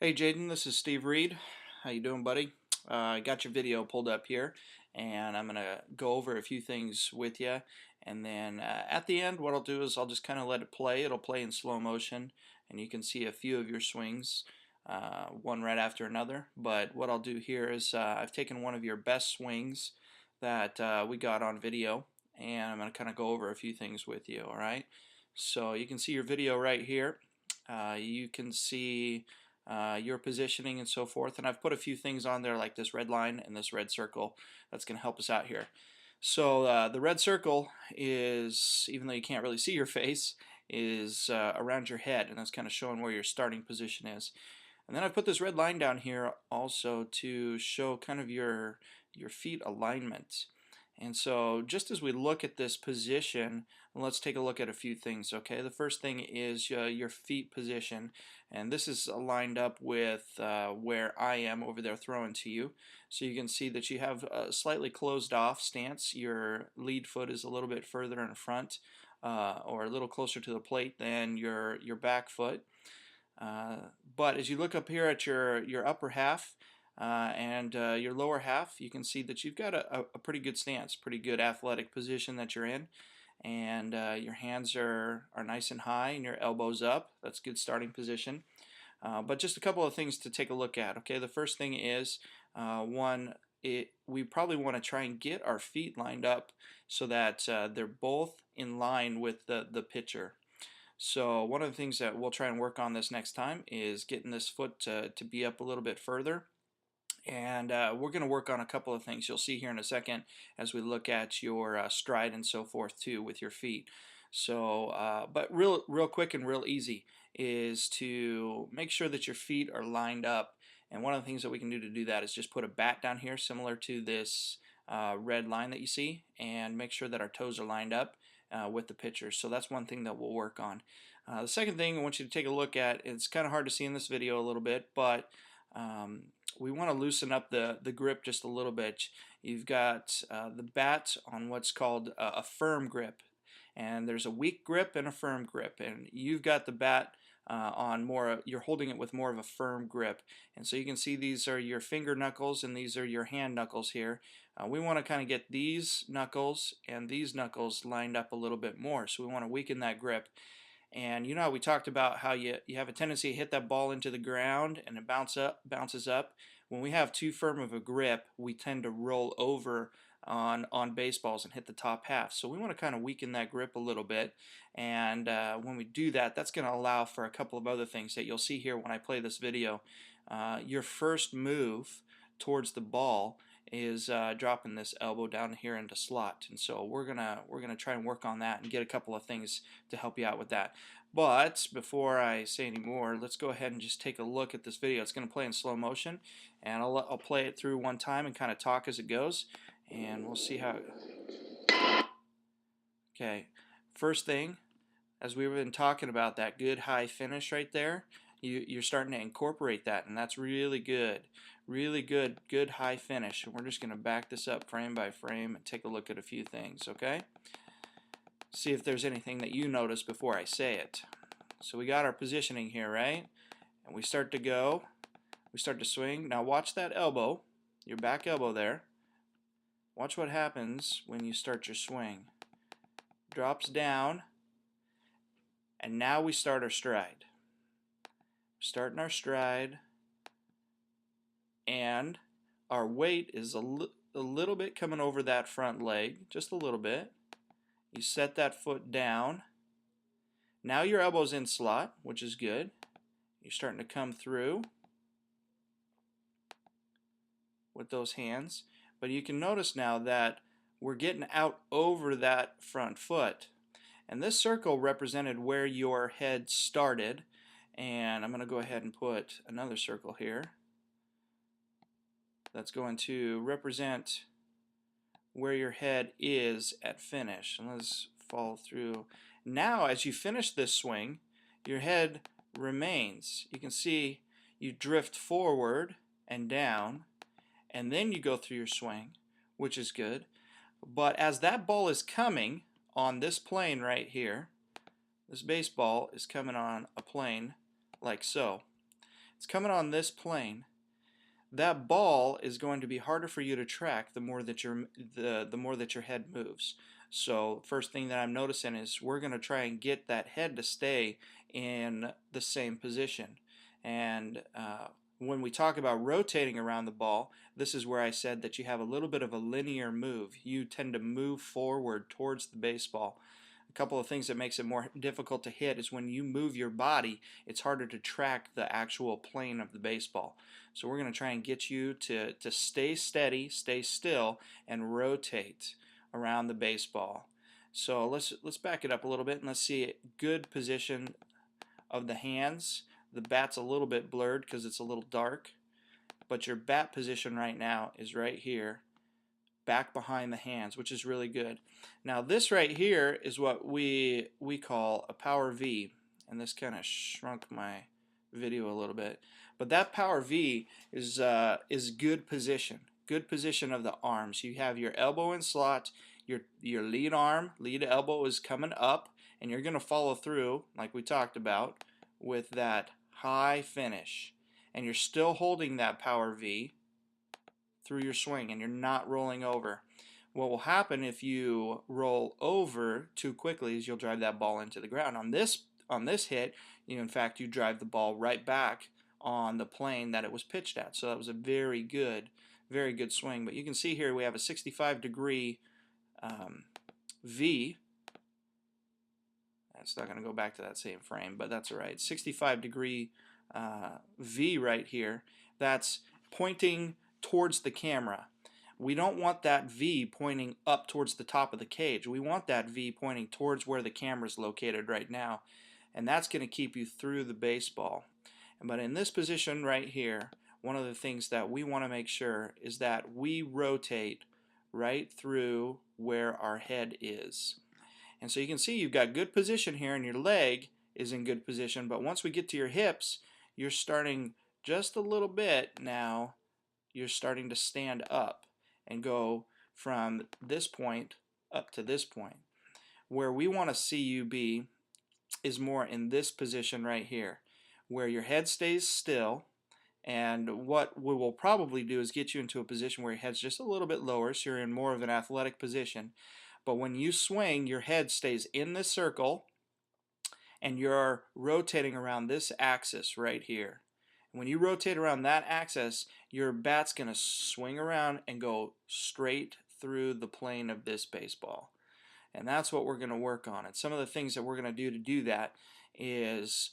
Hey Jadyn, this is Steve Reed. How you doing, buddy? I got your video pulled up here, and I'm gonna go over a few things with you, and then at the end, what I'll do is I'll just kind of let it play. It'll play in slow motion, and you can see a few of your swings, one right after another. But what I'll do here is I've taken one of your best swings that we got on video, and I'm gonna kind of go over a few things with you. All right? So you can see your video right here. You can see your positioning and so forth. And I've put a few things on there like this red line and this red circle that's going to help us out here. So the red circle is, even though you can't really see your face, is around your head, and that's kind of showing where your starting position is. And then I put this red line down here also to show kind of your feet alignment. And so just as we look at this position, let's take a look at a few things, okay? The first thing is your feet position, and this is lined up with where I am over there throwing to you. So you can see that you have a slightly closed off stance. Your lead foot is a little bit further in front or a little closer to the plate than your back foot. But as you look up here at your upper half, and your lower half, you can see that you've got a pretty good stance, pretty good athletic position that you're in, and your hands are nice and high and your elbows up. That's good starting position. But just a couple of things to take a look at. Okay, the first thing is we probably want to try and get our feet lined up so that they're both in line with the pitcher. So one of the things that we'll try and work on this next time is getting this foot to be up a little bit further. And we're going to work on a couple of things you'll see here in a second as we look at your stride and so forth too with your feet. So, but real quick and real easy is to make sure that your feet are lined up. And one of the things that we can do that is just put a bat down here similar to this red line that you see, and make sure that our toes are lined up with the pitcher. So that's one thing that we'll work on. The second thing I want you to take a look at, it's kind of hard to see in this video a little bit, but we want to loosen up the grip just a little bit. You've got the bat on what's called a firm grip, and there's a weak grip and a firm grip, and you've got the bat on more, you're holding it with more of a firm grip. And so you can see these are your finger knuckles and these are your hand knuckles here. We want to kind of get these knuckles and these knuckles lined up a little bit more, so we want to weaken that grip. And you know how we talked about how you have a tendency to hit that ball into the ground and it bounces up. When we have too firm of a grip, we tend to roll over on baseballs and hit the top half. So we want to kind of weaken that grip a little bit. And when we do that, that's going to allow for a couple of other things that you'll see here when I play this video. Your first move towards the ball is dropping this elbow down here into slot, and so we're gonna try and work on that and get a couple of things to help you out with that. But before I say any more, let's go ahead and just take a look at this video. It's gonna play in slow motion, and I'll play it through one time and kind of talk as it goes, and we'll see how. Okay, first thing, as we've been talking about that good high finish right there, you're starting to incorporate that, and that's really good. Really good high finish. And we're just going to back this up frame by frame and take a look at a few things, okay? See if there's anything that you notice before I say it. So we got our positioning here, right? And we start to go. We start to swing. Now watch that elbow, your back elbow there. Watch what happens when you start your swing. Drops down. And now we start our stride. Starting our stride, and our weight is a little bit coming over that front leg, just a little bit. You set that foot down. Now your elbow's in slot, which is good. You're starting to come through with those hands. But you can notice now that we're getting out over that front foot. And this circle represented where your head started. And I'm going to go ahead and put another circle here that's going to represent where your head is at finish. And let's follow through. Now as you finish this swing, your head remains. You can see you drift forward and down, and then you go through your swing, which is good. But as that ball is coming on this plane right here, this baseball is coming on a plane like so. it's coming on this plane, that ball is going to be harder for you to track the more that the more that your head moves. So first thing that I'm noticing is we're going to try and get that head to stay in the same position. And when we talk about rotating around the ball, this is where I said that you have a little bit of a linear move. You tend to move forward towards the baseball. A couple of things that makes it more difficult to hit is when you move your body, it's harder to track the actual plane of the baseball. So we're going to try and get you to stay steady, stay still, and rotate around the baseball. So let's back it up a little bit and let's see good position of the hands. The bat's a little bit blurred because it's a little dark, but your bat position right now is right here, back behind the hands, which is really good. Now this right here is what we call a power V, and this kind of shrunk my video a little bit, but that power V is good position of the arms. You have your elbow in slot, your lead arm, lead elbow is coming up, and you're going to follow through like we talked about with that high finish, and you're still holding that power V through your swing and you're not rolling over. What will happen if you roll over too quickly is you'll drive that ball into the ground. On this hit, in fact, you drive the ball right back on the plane that it was pitched at. So that was a very good swing. But you can see here we have a 65-degree V. That's not going to go back to that same frame, but that's all right. 65-degree V right here. That's pointing towards the camera. We don't want that V pointing up towards the top of the cage. We want that V pointing towards where the camera is located right now, and that's going to keep you through the baseball. But in this position right here, one of the things that we want to make sure is that we rotate right through where our head is. And so you can see you've got good position here, and your leg is in good position, but once we get to your hips, you're starting just a little bit now. You're starting to stand up and go from this point up to this point. Where we want to see you be is more in this position right here, where your head stays still, and what we will probably do is get you into a position where your head's just a little bit lower, so you're in more of an athletic position. But when you swing, your head stays in this circle, and you're rotating around this axis right here. When you rotate around that axis, your bat's going to swing around and go straight through the plane of this baseball. And that's what we're going to work on. And some of the things that we're going to do that is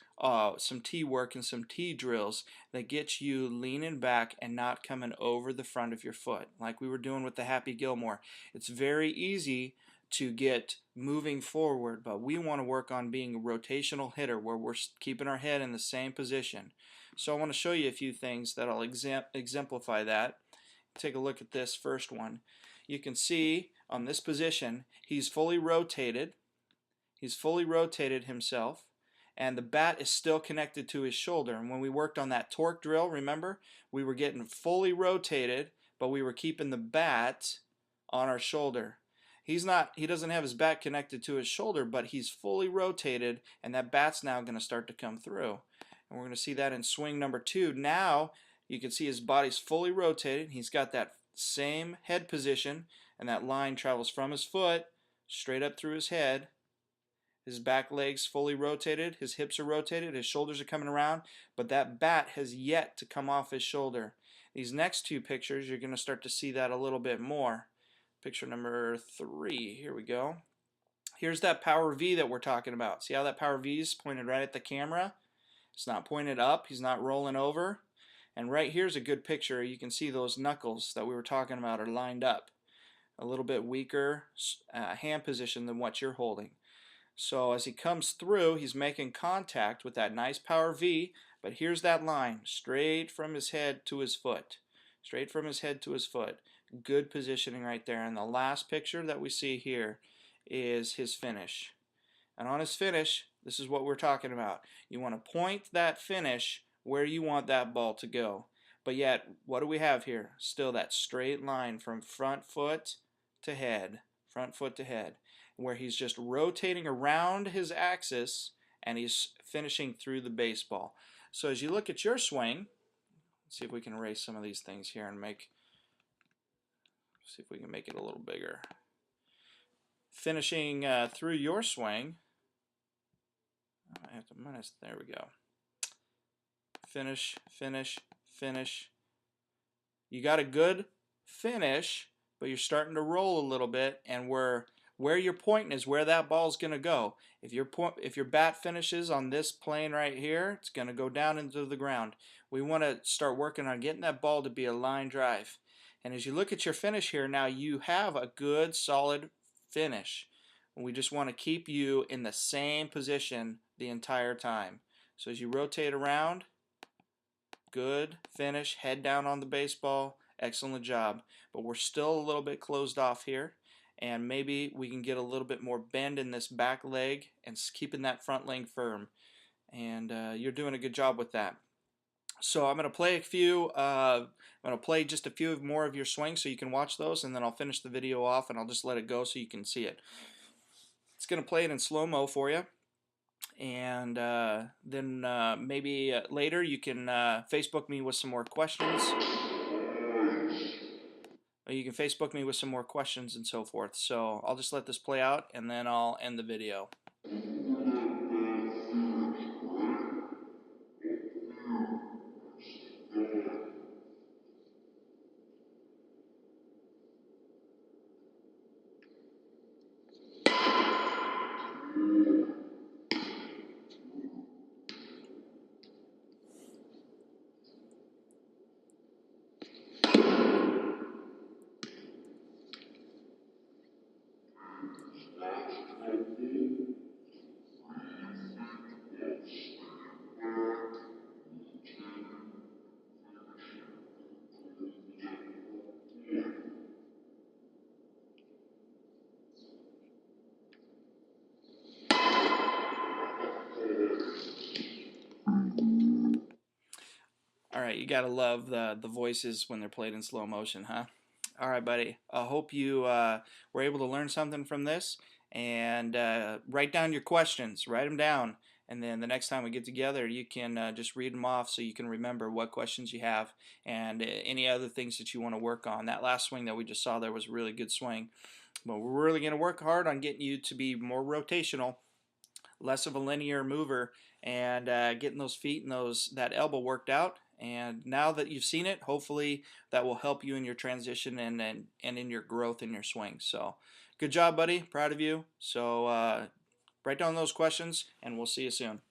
some tee work and some tee drills that get you leaning back and not coming over the front of your foot, like we were doing with the Happy Gilmore. It's very easy to get moving forward, but we want to work on being a rotational hitter where we're keeping our head in the same position. So I want to show you a few things that'll exemplify that. Take a look at this first one. You can see on this position he's fully rotated. He's fully rotated himself, and the bat is still connected to his shoulder. And when we worked on that torque drill, remember, we were getting fully rotated, but we were keeping the bat on our shoulder. He doesn't have his bat connected to his shoulder, but he's fully rotated, and that bat's now going to start to come through. And we're going to see that in swing number 2. Now you can see his body's fully rotated. He's got that same head position, and that line travels from his foot straight up through his head. His back leg's fully rotated, his hips are rotated, his shoulders are coming around, but that bat has yet to come off his shoulder. These next 2 pictures, you're going to start to see that a little bit more. Picture number 3, here we go. Here's that power V that we're talking about. See how that power V is pointed right at the camera? It's not pointed up, he's not rolling over. And right here's a good picture. You can see those knuckles that we were talking about are lined up. A little bit weaker hand position than what you're holding. So as he comes through, he's making contact with that nice power V, but here's that line, straight from his head to his foot. Straight from his head to his foot. Good positioning right there. And the last picture that we see here is his finish. And on his finish, this is what we're talking about. You want to point that finish where you want that ball to go. But yet, what do we have here? Still that straight line from front foot to head. Front foot to head. Where he's just rotating around his axis and he's finishing through the baseball. So as you look at your swing, let's see if we can erase some of these things here and see if we can make it a little bigger. Finishing through your swing, I have to minus, there we go. Finish, finish, finish. You got a good finish, but you're starting to roll a little bit, and where you're pointing is where that ball's going to go. If your bat finishes on this plane right here, it's going to go down into the ground. We want to start working on getting that ball to be a line drive. And as you look at your finish here, now you have a good solid finish. We just want to keep you in the same position the entire time. So as you rotate around, good finish, head down on the baseball, excellent job. But we're still a little bit closed off here, and maybe we can get a little bit more bend in this back leg and keeping that front leg firm. And you're doing a good job with that. So I'm going to play I'm going to play just a few more of your swings so you can watch those, and then I'll finish the video off and I'll just let it go so you can see it. It's going to play it in slow-mo for you. And then maybe later you can Facebook me with some more questions. You can Facebook me with some more questions and so forth. So I'll just let this play out and then I'll end the video. All right, you gotta love the voices when they're played in slow motion, huh? All right, buddy. I hope you were able to learn something from this, and write down your questions. Write them down, and then the next time we get together, you can just read them off so you can remember what questions you have and any other things that you want to work on. That last swing that we just saw there was a really good swing, but we're really going to work hard on getting you to be more rotational, less of a linear mover, and getting those feet and that elbow worked out. And now that you've seen it, hopefully that will help you in your transition and in your growth in your swing. So good job, buddy. Proud of you. So write down those questions, and we'll see you soon.